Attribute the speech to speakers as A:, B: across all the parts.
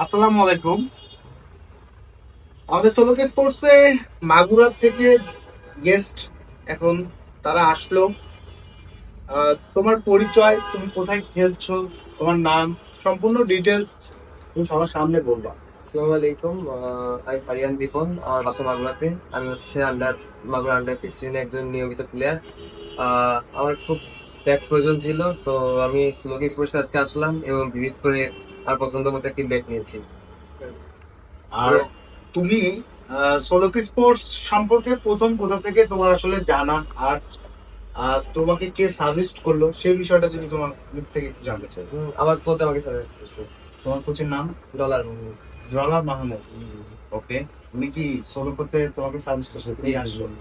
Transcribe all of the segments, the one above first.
A: আসসালামু আলাইকুম। আমাদের সোলোকে স্পোর্টসে মাগুরা থেকে গেস্ট এখন তারা আসলো। তোমার পরিচয়, তুমি কোথায় খেলছো, তোমার নাম, সম্পূর্ণ ডিটেলস তুমি সবার সামনে বলবা।
B: আসসালামু আলাইকুম। আমি ফারিয়ান দীপন, আমার বাসা মাগুরাতে। আমি হচ্ছে মাগুরা আন্ডার 16 একজন নিয়মিত প্লেয়ার। আমার খুব ব্যাট প্রয়োজন ছিল, তো আমি স্লোগি স্পোর্টস আজকে আসলাম এবং ভিজিট করে আমার পছন্দ মতো একটি ব্যাট নিয়েছি।
A: আর তুমি সোলোকে স্পোর্টস সম্পর্কে প্রথম কোথা থেকে তোমার আসলে জানা, আর তোমাকে কে সাজেস্ট করলো সেই বিষয়টা যদি তোমার মুখ থেকে একটু জানতে চাই।
B: আমার কোচ আমাকে সাজেস্ট করছে।
A: তোমার কোচের নাম?
B: ডলার।
A: জওয়াহর মাহমুদ। ওকে। উনি কি সোলো করতে তোমাকে সাজেস্ট করছে,
B: জি
A: তুমি
B: জি
A: আসছো?
B: জি।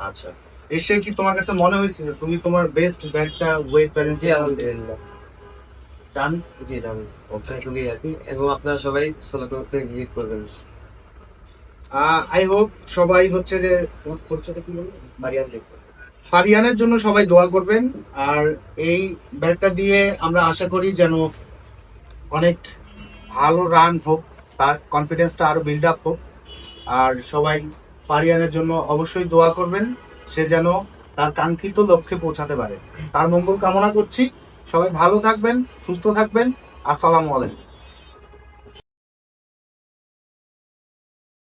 A: আচ্ছা। এসে কি তোমার কাছে মনে হয়েছে যে তুমি তোমার বেস্ট ব্যাটটা ওয়েট
B: জি
A: ব্যালেন্সে খেলতে
B: আলহামদুলিল্লাহ।
A: ডান?
B: জি আমি
A: ওকে।
B: খুবই হ্যাপি এবং আপনারা সবাই সোলো করতে ভিজিট করবেন।
A: আই হোপ সবাই হচ্ছে যে, তোমার পরিচয়টা কি বলবো?
B: ফারিয়ান দীপন।
A: ফারিয়ানের জন্য সবাই দোয়া করবেন। আর এই ব্যাটটা দিয়ে আমরা আশা করি যেন অনেক ভালো রান হোক, তার কনফিডেন্সটা আরো বিল্ড আপ হোক। আর সবাই ফারিয়ানের জন্য অবশ্যই দোয়া করবেন, সে যেন তার কাঙ্ক্ষিত লক্ষ্যে পৌঁছাতে পারে। তার মঙ্গল কামনা করছি। সবাই ভালো থাকবেন, সুস্থ থাকবেন। আসসালামু আলাইকুম।